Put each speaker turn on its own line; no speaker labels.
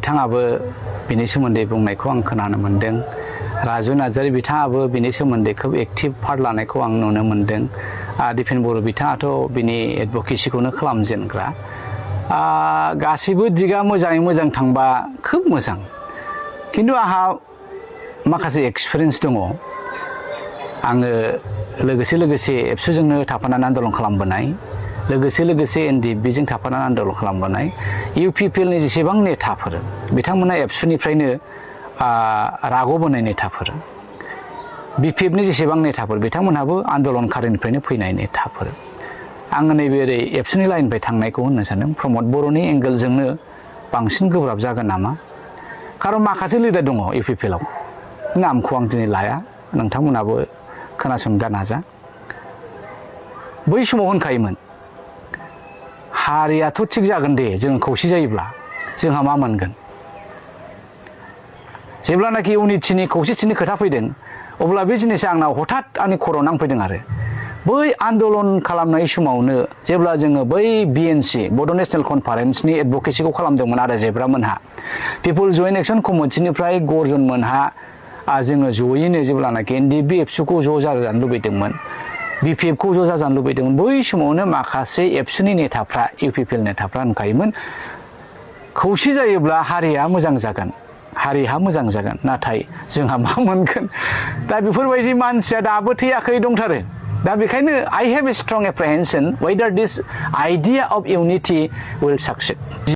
बिथाङाबो बिनि सोमोन्दै बुंनायखौ आं खोनानो मोन्दों। राजु नार्जारी बिथाङाबो बिनि सोमोन्दै खोब एक्टिभ पार्ट लानायखौ आं नुनो मोन्दों। दिपेन बर' बिथाङाथ' बिनि एडभकेसिखौनो खालामजेनग्रा। गासिबो दिगा मोजाङै मोजां थांबा खोब मोजां। खिन्थु आंहा माखासे एक्सपिरियेन्स दङ। आङो लोगोसे एबसुजोंनो थाफानानै आन्दलन खालामबोनाय, लोगोसे एनडिएफबिजों थाफानानै आन्दलन खालामबोनाय। इउपिपिएलनि जेसेबां नेताफोर बिथांमोना एबसुनिफ्रायनो राग'बोनाय नेताफोर। बिपिएफनि जेसेबां नेताफोर बिथांमोनहाबो आन्दलनकारिनिफ्रायनो फैनाय नेताफोर। आङो नैबे ओरै एबसुनि लाइननिफ्राय थांनायखौ होननो सानदों। प्रमद बर'नि एंगेलजोंनो बांसिन गोब्राब जागोन नामा? खारन माखासे लिडार दङ इउपिपिएलआव, नामखौ आं दिनै लाया, नोंथांमोनाबो खोनासंनो नाजा। बै समाव होनखायोमोन हारियाथ' थिग जागोन दे, जों खौसे जायोब्ला जोंहा मा मोनगोन। जेब्लानाखि इउनिटिनि खौसेथिनि खोथा फैदों अब्ला बे जिनिसा आंनाव हठात आंनि खर'आव नांफैदों आरो बै आन्दलन खालामनाय समावनो जेब्ला जोङो बै बिएनसि बड' नेशनेल कनफारेन्सनि एडभकेसिखौ खालामदोंमोन आरो जेब्रा मोनहा, पिपुल जयेन्ट एक्सन कमिटिनिफ्राय गर्जन मोनहा जोङो जयैनो जेब्लानाखि एनडिएफबि एबसुखौ ज' जाजानो लुबैदोंमोन, बिपिएफखौ ज' जाजानो लुबैदोंमोन, बै समावनो माखासे एबसुनि नेताफ्रा इउपिपिएल नेताफ्रा होनखायोमोन खौसे जायोब्ला हारिया मोजां जागोन, हारिहा मोजां जागोन, नाथाय जोंहा मा मोनगोन। दा बेफोरबायदि मानसिया दाबो थैयाखै, दंथारो। दा बेखायनो I have a strong apprehension whether this idea of unity will succeed.